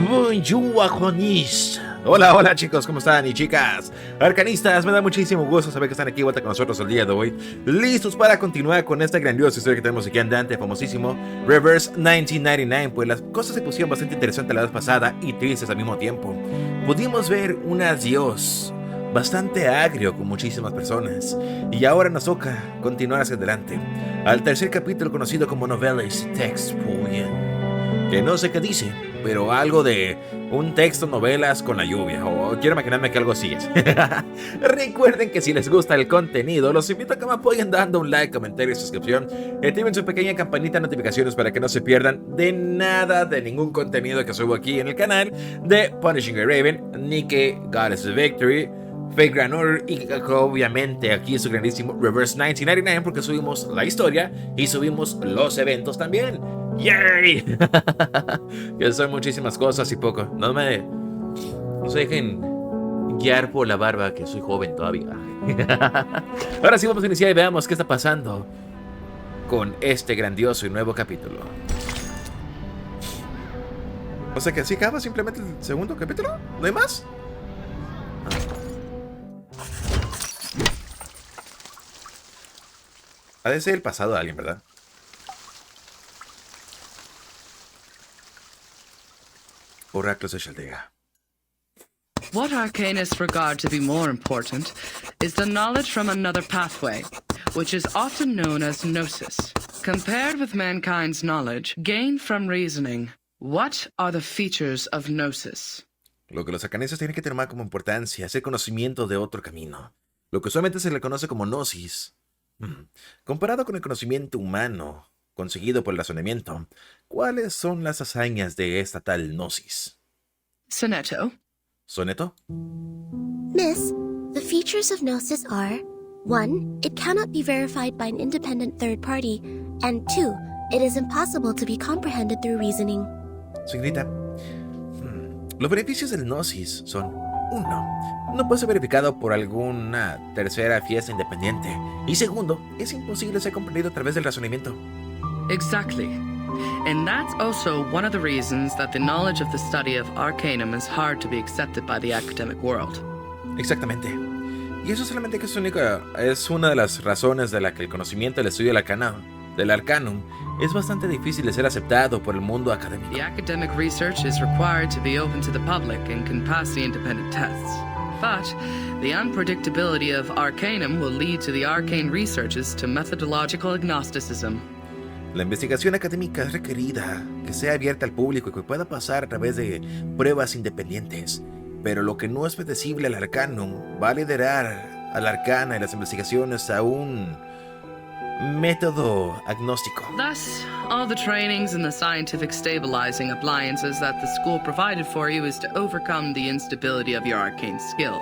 Bonjour, Juanis. Hola, hola chicos, ¿cómo están? Y chicas, arcanistas, me da muchísimo gusto saber que están aquí de vuelta con nosotros el día de hoy, listos para continuar con esta grandiosa historia que tenemos aquí andante, famosísimo Reverse 1999. Pues las cosas se pusieron bastante interesantes la vez pasada y tristes al mismo tiempo. Pudimos ver un adiós bastante agrio con muchísimas personas, y ahora nos toca continuar hacia adelante al tercer capítulo, conocido como Novelas Text Poem, que no sé qué dice, pero algo de un texto, novelas con la lluvia, o quiero imaginarme que algo así es. Recuerden que si les gusta el contenido, los invito a que me apoyen dando un like, comentario y suscripción. Activen su pequeña campanita de notificaciones para que no se pierdan de nada, de ningún contenido que subo aquí en el canal de Punishing a Raven, Niña, Goddess of Victory, Fake Grand Order y obviamente aquí su grandísimo Reverse 1999, porque subimos la historia y subimos los eventos también. ¡Yay! Que son muchísimas cosas y poco. No se dejen guiar por la barba, que soy joven todavía. Ahora sí vamos a iniciar y veamos qué está pasando con este grandioso y nuevo capítulo. O sea que así acaba simplemente el segundo capítulo. ¿No hay más? Ha de ser el pasado de alguien, ¿verdad? Oráculos de Chaldea. What arcanists regard to be more important is the knowledge from another pathway, which is often known as gnosis. Compared with mankind's knowledge gained from reasoning, what are the features of gnosis? Lo que los arcanistas tienen que tomar como importancia es el conocimiento de otro camino, lo que usualmente se le conoce como gnosis. Comparado con el conocimiento humano conseguido por el razonamiento, ¿cuáles son las hazañas de esta tal gnosis? Sonetto. ¿Sonetto? Miss, the features of gnosis are 1. It cannot be verified by an independent third party, and 2. It is impossible to be comprehended through reasoning. Señorita, los beneficios del gnosis son 1. No puede ser verificado por alguna tercera fiesta independiente, y 2. Es imposible ser comprendido a través del razonamiento. Exactly. And that's also one of the reasons that the knowledge of the study of arcanum is hard to be accepted by the academic world. Exactamente. Y eso solamente que es una de las razones de la que el conocimiento del estudio del arcanum es bastante difícil de ser aceptado por el mundo académico. The academic research is required to be open to the public and can pass the independent tests. But the unpredictability of arcanum will lead to the arcane researches to methodological agnosticism. La investigación académica es requerida que sea abierta al público y que pueda pasar a través de pruebas independientes, pero lo que no es predecible al arcanum va a liderar al arcana y las investigaciones a un método agnóstico. Thus, all the trainings and the scientific stabilizing appliances that the school provided for you is to overcome the instability of your arcane skill,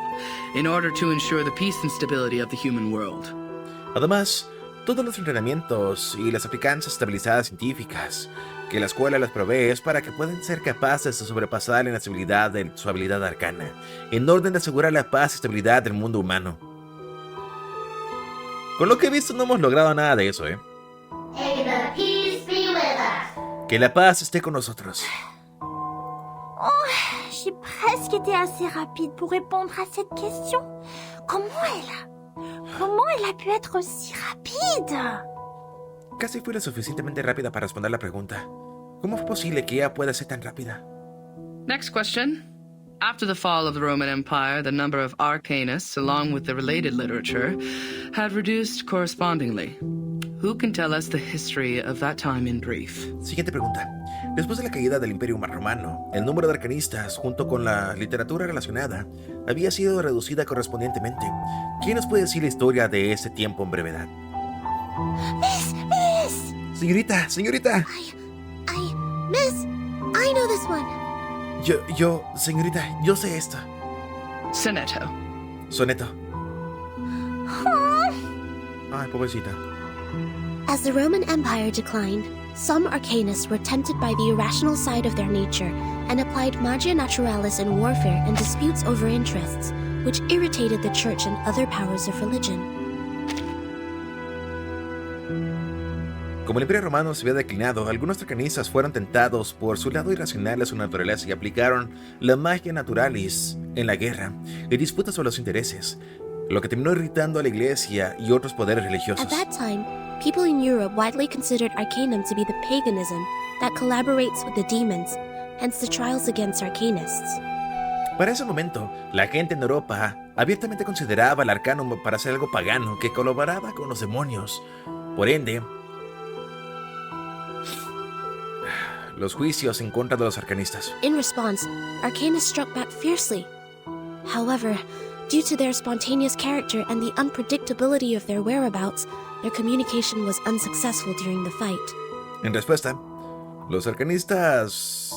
in order to ensure the peace and stability of the human world. Además, todos los entrenamientos y las aplicancias estabilizadas científicas que la escuela les provee es para que puedan ser capaces de sobrepasar la inestabilidad de su habilidad arcana, en orden de asegurar la paz y estabilidad del mundo humano. Con lo que he visto no hemos logrado nada de eso, May the peace be with us. Que la paz esté con nosotros. Oh, j'ai presque été assez rapide pour répondre à cette question. Comment elle a pu être aussi rapide? Casi fui lo suficientemente rápida para responder la pregunta. ¿Cómo fue posible que ella pueda ser tan rápida? Next question. After the fall of the Roman Empire, the number of arcanists, along with the related literature, had reduced correspondingly. Who can tell us the history of that time in brief? Siguiente pregunta. Después de la caída del Imperio Romano, el número de arcanistas, junto con la literatura relacionada, había sido reducida correspondientemente. ¿Quién nos puede decir la historia de ese tiempo en brevedad? Miss! Señorita. Miss, I know this one. Señorita, yo sé esto. Sonetto. Sonetto. Ay, pobrecita. As the Roman Empire declined, some arcanists were tempted by the irrational side of their nature and applied magia naturalis in warfare and disputes over interests, which irritated the church and other powers of religion. Como el Imperio Romano se había declinado, algunos tracanistas fueron tentados por su lado irracional de su naturaleza y aplicaron la magia naturalis en la guerra y disputas sobre los intereses, lo que terminó irritando a la iglesia y otros poderes religiosos. At that time, people in Europe widely considered Arcanum to be the paganism that collaborates with the demons, hence the trials against Arcanists. Para ese momento, la gente en Europa abiertamente consideraba el Arcanum para ser algo pagano que colaboraba con los demonios. Por ende, los juicios en contra de los arcanistas. In response, Arcanists struck back fiercely. However, due to their spontaneous character and the unpredictability of their whereabouts, their communication was unsuccessful during the fight. En respuesta, los arcanistas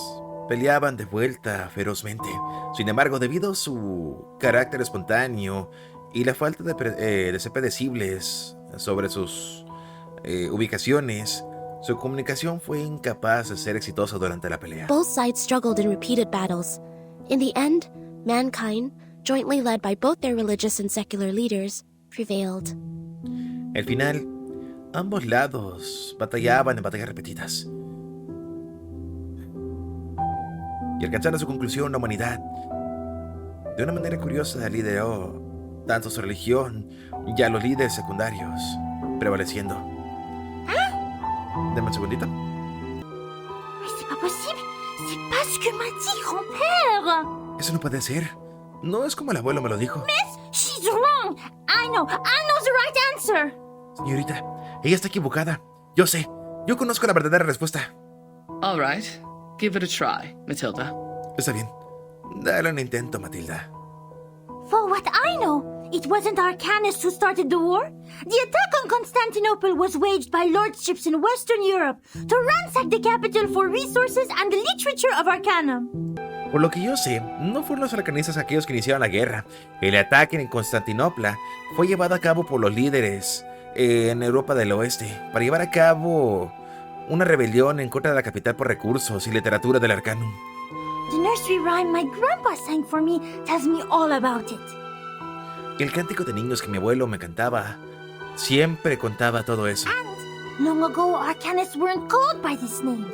peleaban de vuelta ferozmente. Sin embargo, debido a su carácter espontáneo y la falta de ser predecibles sobre sus ubicaciones, su comunicación fue incapaz de ser exitosa durante la pelea. Both sides struggled in repeated battles. In the end, mankind, jointly led by both their religious and secular leaders, prevailed. Al final, ambos lados batallaban en batallas repetidas. Y alcanzando su conclusión, la humanidad, de una manera curiosa, lideró tanto su religión y a los líderes secundarios, prevaleciendo. Deme un segundito. Mais c'est pas possible. C'est pas ce que m'a dit grand-père. Eso no puede ser. No es como el abuelo me lo dijo. Miss, she's wrong. I know the right answer. Señorita, ella está equivocada. Yo sé. Yo conozco la verdadera respuesta. All right, give it a try, Matilda. Está bien. Dale un intento, Matilda. For what I know, it wasn't Arcanists who started the war. The attack on Constantinople was waged by lordships in Western Europe to ransack the capital for resources and the literature of Arcanum. Por lo que yo sé, no fueron los arcanistas aquellos que iniciaron la guerra. El ataque en Constantinopla fue llevado a cabo por los líderes en Europa del Oeste para llevar a cabo una rebelión en contra de la capital por recursos y literatura del Arcanum. The nursery rhyme my grandpa sang for me tells me all about it. El cántico de niños que mi abuelo me cantaba siempre contaba todo eso. And long ago, Arcanists weren't called by this name.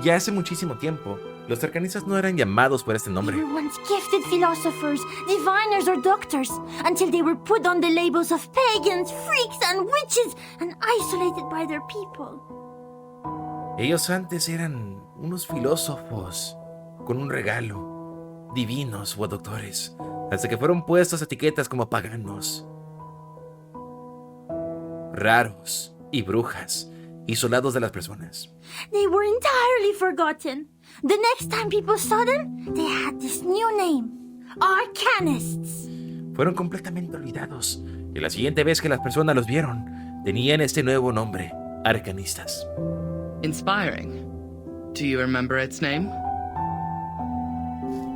Ya hace muchísimo tiempo, los arcanistas no eran llamados por este They nombre. were once gifted philosophers, diviners, or doctors, until they were put on the labels of pagans, freaks, and witches, and isolated by their people. Ellos antes eran unos filósofos con un regalo, divinos o doctores, hasta que fueron puestos etiquetas como paganos, raros y brujas, isolados de las personas. They were entirely forgotten. The next time people saw them, they had this new name, Arcanists. Fueron completamente olvidados, y la siguiente vez que las personas los vieron, tenían este nuevo nombre, arcanistas. Inspiring. Do you remember its name?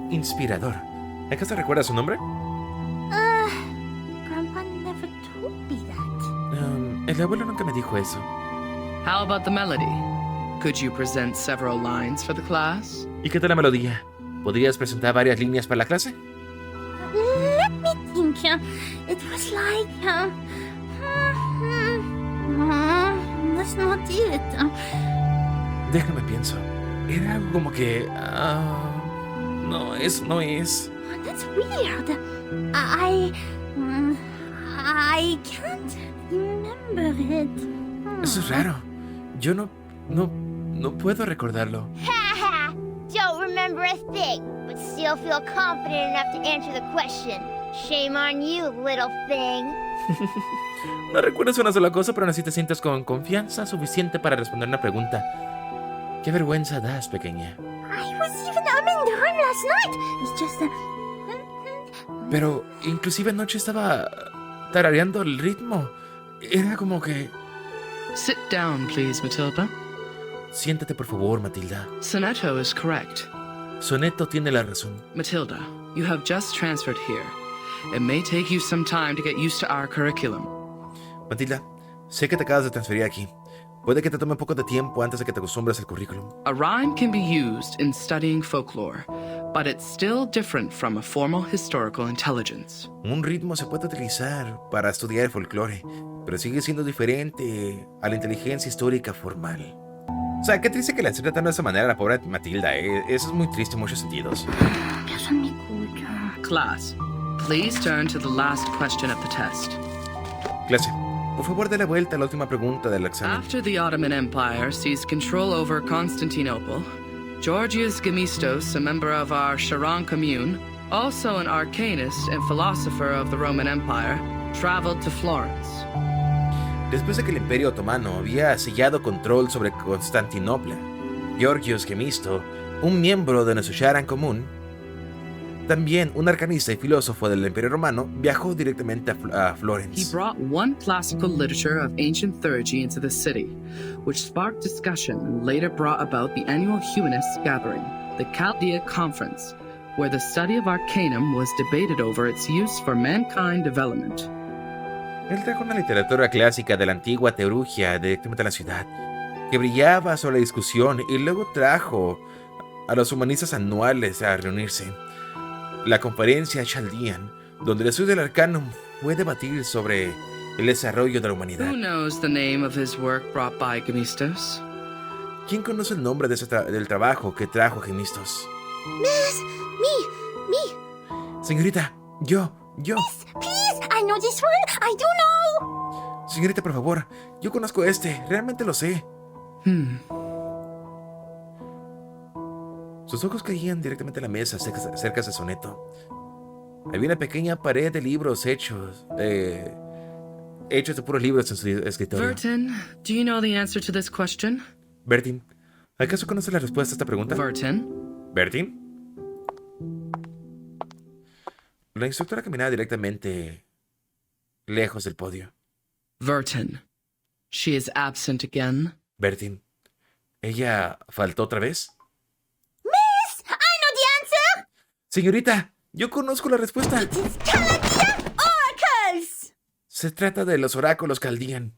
Inspirador. ¿Acaso recuerda su nombre? Grandpa never told me that. El abuelo nunca me dijo eso. How about the melody? Could you present several lines for the class? ¿Y qué tal la melodía? ¿Podrías presentar varias líneas para la clase? Let me think. It was like... that's not it. Déjame pienso. Era algo como que... no, eso no es. That's weird. I can't remember it. Eso es raro. Yo no puedo recordarlo. Haha! Don't remember a thing, but still feel confident enough to answer the question. Shame on you, little thing. No recuerdas una sola cosa, pero así te sientes con confianza suficiente para responder una pregunta. Qué vergüenza das, pequeña. I was even humming the rhyme last night. It's just Pero inclusive anoche estaba tarareando el ritmo. Era como que... Sit down, please, Matilda. Siéntate, por favor, Matilda. Sonetto is correct. Sonetto tiene la razón. Matilda, you have just transferred here. It may take you some time to get used to our curriculum. Matilda, sé que te acabas de transferir aquí. Puede que te tome un poco de tiempo antes de que te acostumbres al currículum. A rhyme can be used in studying folklore, but it's still different from a formal historical intelligence. Un ritmo se puede utilizar para estudiar el folclore, pero sigue siendo diferente a la inteligencia histórica formal. O sea, qué triste que la esté tratando de esa manera a la pobre Matilda, ¿eh? Eso es muy triste en muchos sentidos. Eso me escucha. Class, please turn to the last question of the test. Clase, por favor dé la vuelta a la última pregunta del examen. After the Ottoman Empire seized control over Constantinople, Georgius Gemistos, a member of our Charon commune, also an arcanist and philosopher of the Roman Empire, traveled to Florence. Después de que el Imperio Otomano había sellado control sobre Constantinopla, Georgios Gemisto, un miembro de nuestro Charon común, también un arcanista y filósofo del Imperio Romano, viajó directamente a Florence. He brought one classical literature of ancient theurgy into the city, which sparked discussion and later brought about the annual humanist gathering, the Chaldea Conference, where the study of Arcanum was debated over its use for mankind development. Él trajo una literatura clásica de la antigua teurgia directamente a la ciudad, que brillaba sobre la discusión, y luego trajo a los humanistas anuales a reunirse. La conferencia Chaldean, donde el estudio del Arcanum fue debatir sobre el desarrollo de la humanidad. Who knows the name of his work brought by Gemistos? ¿Quién conoce el nombre de del trabajo que trajo Gemistos? Miss, me. Señorita, yo. Miss, please, I know this one. I do know. Señorita, por favor, yo conozco realmente lo sé. Sus ojos caían directamente a la mesa cerca de Sonetto. Había una pequeña pared de libros hechos de puros libros en su escritorio. Vertin, do you know the answer to this question? Bertin, ¿acaso conoces la respuesta a esta pregunta? Bertin. La instructora caminaba directamente lejos del podio. Vertin, she is absent again. Bertin, ¿ella faltó otra vez? Miss, I know the answer. Señorita, yo conozco la respuesta. It is Chaldean oracles. Se trata de los oráculos Chaldean.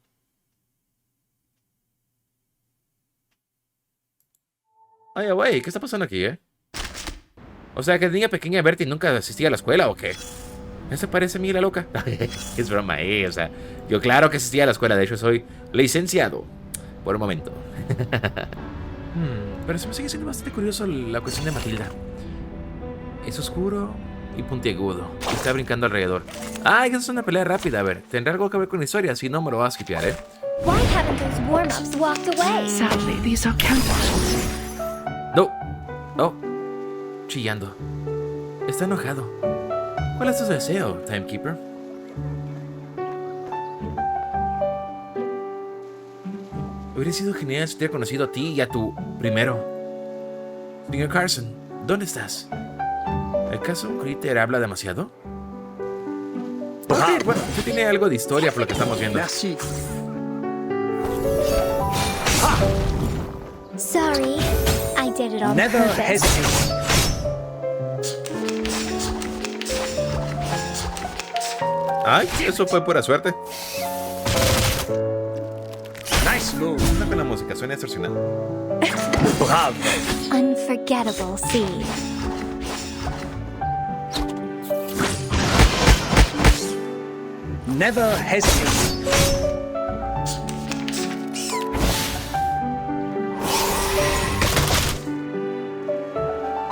Ay, güey, ¿qué está pasando aquí, O sea, que de niña pequeña Bertie nunca asistía a la escuela, ¿o qué? ¿Eso parece a mí la loca? Es broma, o sea, yo claro que asistía a la escuela, de hecho soy licenciado. Por un momento. Pero se me sigue siendo bastante curioso la cuestión de Matilda. Es oscuro y puntiagudo. Y está brincando alrededor. Ah, esa es una pelea rápida, a ver. Tendrá algo que ver con la historia, si no me lo vas a skipear, Why haven't those warm-ups walked away? Sadly, these are counterfeits. No. Chillando. Está enojado. ¿Cuál es tu deseo, Timekeeper? Hubiera sido genial si te hubiera conocido a ti y a tu primero. Señor Carson, ¿dónde estás? ¿Acaso un critter habla demasiado? Ok, bueno, sí tiene algo de historia por lo que estamos viendo. Sorry, I did it on Never purpose. hesitate. Ay, eso fue pura suerte. Nice move. Una con la música, suena excepcional. Bravo. Unforgettable scene. Never hesitate.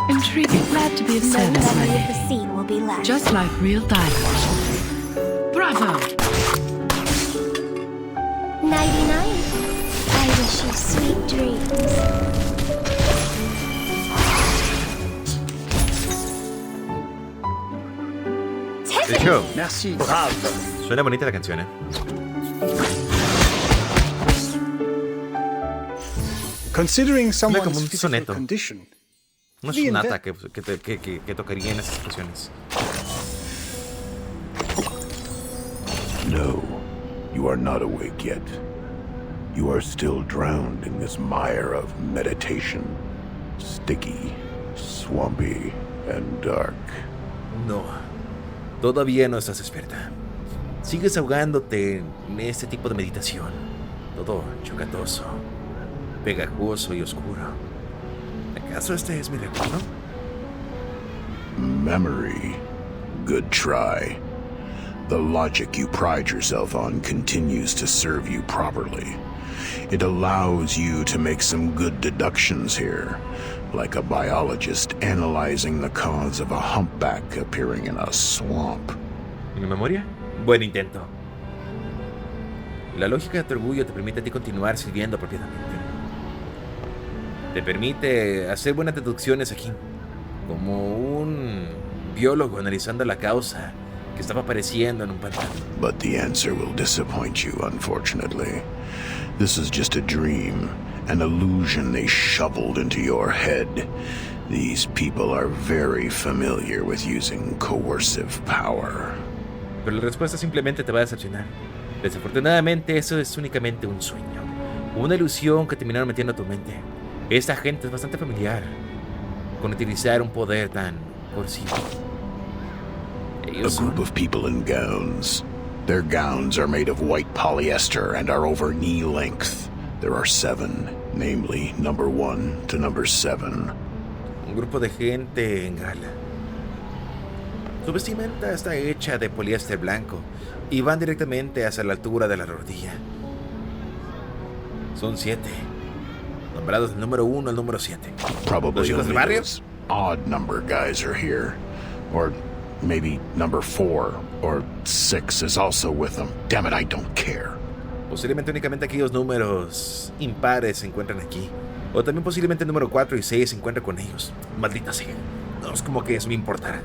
Intriguing. Glad to be of No service, memory my of the lady. scene will be left. Just like real dialogue. Bravo! Nighty-night. I wish you sweet dreams. De hecho, Merci. Bravo. suena bonita la canción, Considering someone's como un physical soneto. condition, Una sonata que tocaría en esas situaciones. No, you are not awake yet. You are still drowned in this mire of meditation. Sticky, swampy, and dark. No, todavía no estás despierta. Sigues ahogándote en este tipo de meditación. Todo chocatoso, pegajoso y oscuro. ¿Acaso este es mi recuerdo? Memory. Good try. The logic you pride yourself on continues to serve you properly. It allows you to make some good deductions here, like a biologist analyzing the cause of a humpback appearing in a swamp. ¿Mi memoria? Buen intento. La lógica de tu orgullo te permite a ti continuar sirviendo apropiadamente. Te permite hacer buenas deducciones aquí, como un biólogo analizando la causa que estaba apareciendo en un pantano. But the answer will disappoint you, unfortunately. This is just a dream, an illusion they shoveled into your head. These people are very familiar with using coercive power. Pero la respuesta simplemente te va a decepcionar. Desafortunadamente, eso es únicamente un sueño, una ilusión que terminaron metiendo a tu mente. Esta gente es bastante familiar con utilizar un poder tan coercivo. A group of people in gowns. Their gowns are made of white polyester and are over knee length. There are 7, namely number 1 to number 7. Un grupo de gente en gala. Su vestimenta está hecha de poliéster blanco y van directamente hacia la altura de la rodilla. Son 7, nombrados del número 1 al número 7. Probably ¿Los only barrio? those odd number guys are here. Or maybe number 4 or 6 is also with them. Damn it, I don't care. Posiblemente únicamente aquellos números impares se encuentran aquí. O también posiblemente el número 4 y 6 se encuentran con ellos. Maldita sea. No es como que eso me importara.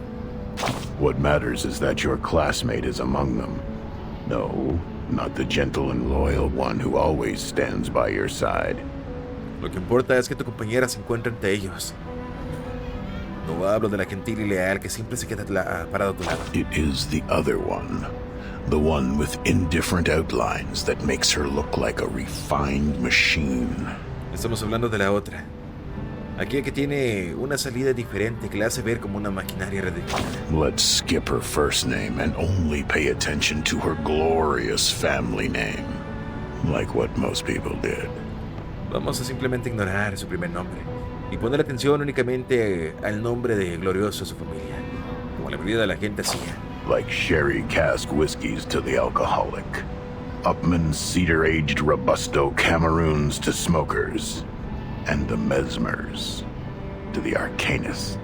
What matters is that your classmate is among them. No, not the gentle and loyal one who always stands by your side. Lo que importa es que tu compañera se encuentre entre ellos. No hablo de la gentil y leal que siempre se queda parado a tu lado. It is the other one. The one with indifferent outlines that makes her look like a refined machine. Estamos hablando de la otra. Aquella que tiene una salida diferente que la hace ver como una maquinaria ridícula. Let's skip her first name and only pay attention to her glorious family name. Like what most people did. Vamos a simplemente ignorar su primer nombre y poner atención únicamente al nombre de glorioso de su familia, como la mayoría de la gente hacía. Like sherry cask whiskeys to the alcoholic. Upman cedar-aged Robusto Cameroons to smokers. And the Mesmers to the Arcanists.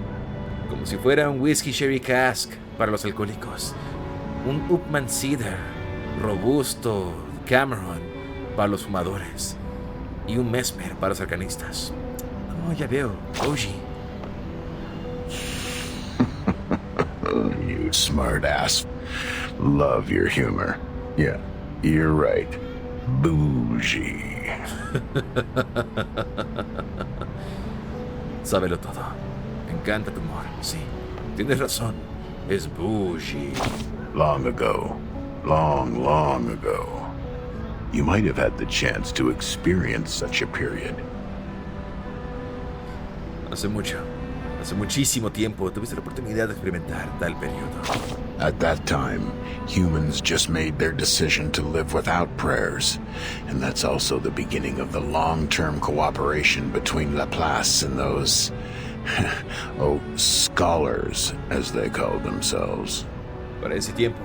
Como si fuera un whisky sherry cask para los alcohólicos, un Upman Cedar robusto Cameron para los fumadores y un Mesmer para los arcanistas. Oh, ya veo, Oji. You smart ass. Love your humor. Yeah, you're right. Bougie. Sábelo todo. Me encanta tu humor. Sí, tienes razón. Es bougie. Long ago, long ago, you might have had the chance to experience such a period. Hace muchísimo tiempo tuviste la oportunidad de experimentar tal periodo. At that time, humans just made their decision to live without prayers, and that's also the beginning of the long-term cooperation between Laplace and those, scholars, as they called themselves. Para ese tiempo,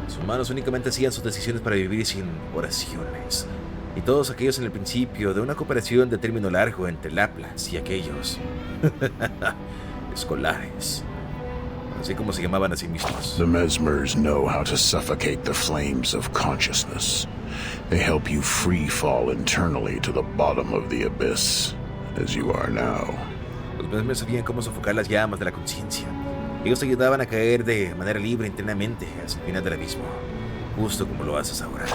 los humanos únicamente hacían sus decisiones para vivir sin oraciones. Y todos aquellos en el principio de una cooperación de término largo entre Laplace y aquellos escolares, así como se llamaban a sí mismos. The Mesmers know how to suffocate the flames of consciousness. They help you free fall internally to the bottom of the abyss, as you are now. Los Mesmers sabían cómo sofocar las llamas de la conciencia. Ellos te ayudaban a caer de manera libre internamente hacia el final del abismo, justo como lo haces ahora.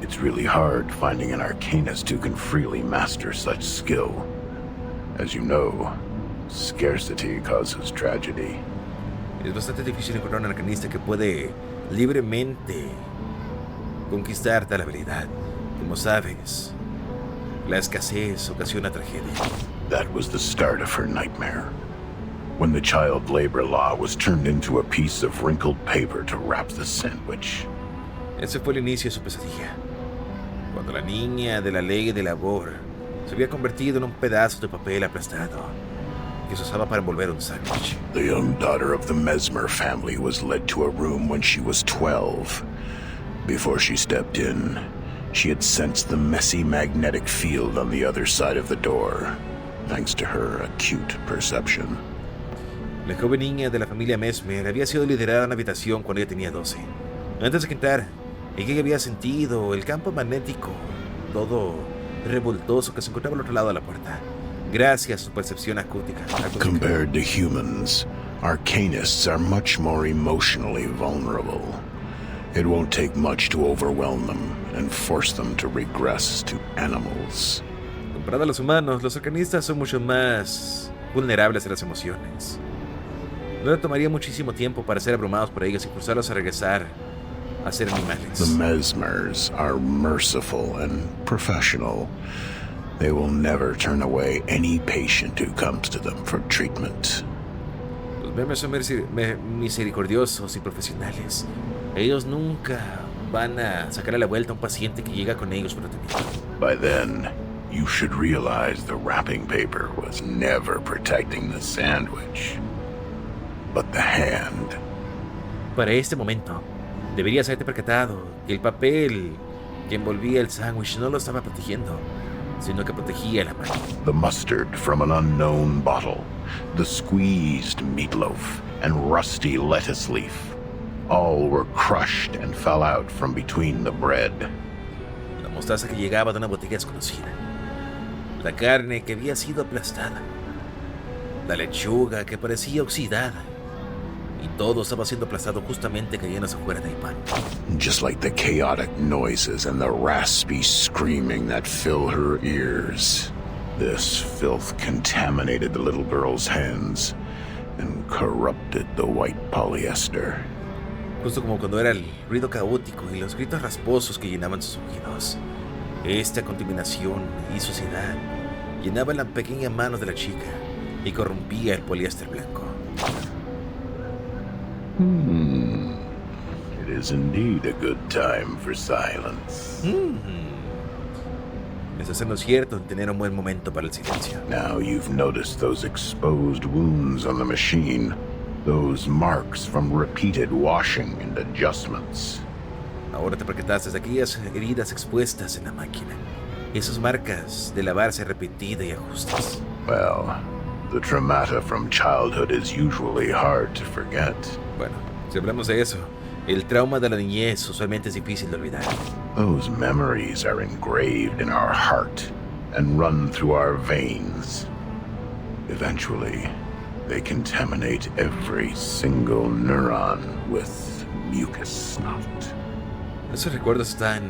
It's really hard finding an arcanist who can freely master such skill. As you know, scarcity causes tragedy. Es bastante difícil encontrar un arcanista que puede libremente conquistar tal habilidad. Como sabes, la escasez ocasiona tragedia. That was the start of her nightmare. When the child labor law was turned into a piece of wrinkled paper to wrap the sandwich. Ese fue el inicio de su pesadilla. Cuando la niña de la ley de labor se había convertido en un pedazo de papel aplastado, que se usaba para envolver un sándwich. The young daughter of the Mesmer family was led to a room when she was 12. Before she stepped in, she had sensed the messy magnetic field on the other side of the door, thanks to her acute perception. La joven niña de la familia Mesmer había sido liderada a una habitación cuando ella tenía 12. Antes de entrar, ella había sentido el campo magnético, todo revoltoso, que se encontraba al otro lado de la puerta, gracias a su percepción acústica. Compared to humans, arcanists are much more emotionally vulnerable. It won't take much to overwhelm them and force them to regress to animals. Comparado a los humanos, los arcanistas son mucho más vulnerables a las emociones. No le tomaría muchísimo tiempo para ser abrumados por ellos y forzarlos a regresar a ser animales. The Mesmers are merciful and professional. They will never turn away any patient who comes to them for treatment. Los Mesmers son misericordiosos y profesionales. Ellos nunca van a sacar a la vuelta a un paciente que llega con ellos por tratamiento. By then, you should realize the wrapping paper was never protecting the sandwich, but the hand. Para este momento, deberías haberte percatado que el papel que envolvía el sándwich no lo estaba protegiendo, sino que protegía la mano. The mustard from an unknown bottle, the squeezed meatloaf, and rusty lettuce leaf. All were crushed and fell out from between the bread. La mostaza que llegaba de una botella desconocida. La carne que había sido aplastada. La lechuga que parecía oxidada. Y todo estaba siendo aplastado justamente cayéndose afuera del pan. Just like the chaotic noises and the raspy screaming that fill her ears. This filth contaminated the little girl's hands and corrupted the white polyester. Justo como cuando era el ruido caótico y los gritos rasposos que llenaban sus oídos. Esta contaminación y suciedad llenaba la pequeña mano de la chica y corrompía el poliéster blanco. It is indeed a good time for silence. Estás en lo cierto en tener un buen momento para el silencio. Now you've noticed those exposed wounds on the machine. Those marks from repeated washing and adjustments. Ahora te percataste de aquellas heridas expuestas en la máquina. Esas marcas de lavarse repetida y ajustes. Well, the traumata from childhood is usually hard to forget. Bueno, si hablamos de eso, el trauma de la niñez usualmente es difícil de olvidar. Those memories are engraved in our heart and run through our veins. Eventually, they contaminate every single neuron with mucus snot. Esos recuerdos están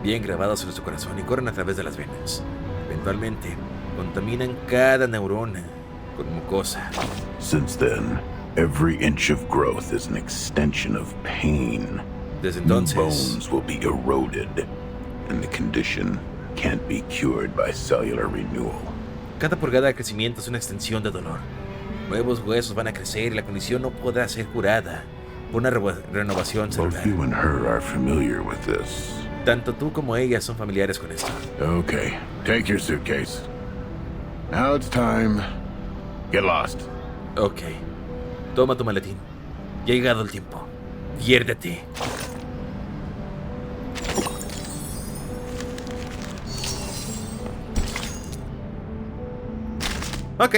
bien grabados en nuestro corazón y corren a través de las venas. Eventualmente, contaminan cada neurona con mucosa. Since then, every inch of growth is an extension of pain. Desde New entonces, bones will be eroded, and the condition can't be cured by cellular renewal. cada pulgada de crecimiento es una extensión de dolor. Nuevos huesos van a crecer y la condición no podrá ser curada por una renovación Both celular. you and her are familiar with this. Tanto tú como ella son familiares con esto. Okay, take your suitcase. Now it's time. Get lost. Ok, toma tu maletín. Ya ha llegado el tiempo. Piérdete. Ok,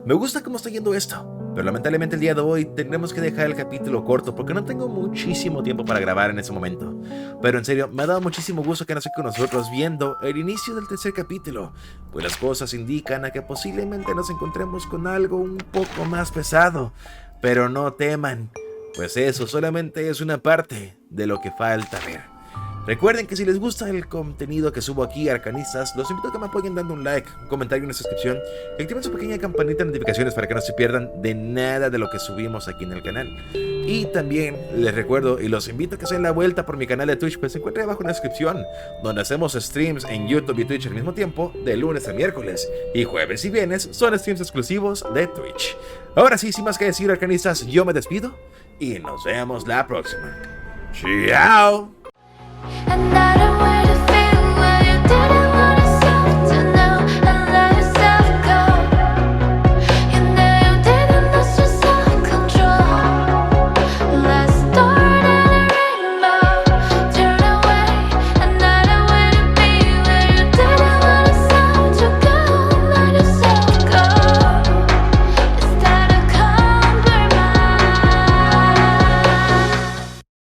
me gusta cómo está yendo esto, pero lamentablemente el día de hoy tendremos que dejar el capítulo corto porque no tengo muchísimo tiempo para grabar en ese momento. Pero en serio, me ha dado muchísimo gusto que no esté con nosotros viendo el inicio del tercer capítulo, pues las cosas indican a que posiblemente nos encontremos con algo un poco más pesado. Pero no teman, pues eso solamente es una parte de lo que falta ver. Recuerden que si les gusta el contenido que subo aquí, arcanistas, los invito a que me apoyen dando un like, un comentario y una suscripción. Y activen su pequeña campanita de notificaciones para que no se pierdan de nada de lo que subimos aquí en el canal. Y también les recuerdo y los invito a que se den la vuelta por mi canal de Twitch, pues se encuentra abajo en la descripción, donde hacemos streams en YouTube y Twitch al mismo tiempo, de lunes a miércoles. Y jueves y viernes son streams exclusivos de Twitch. Ahora sí, sin más que decir, arcanistas, yo me despido y nos vemos la próxima. ¡Chao! And I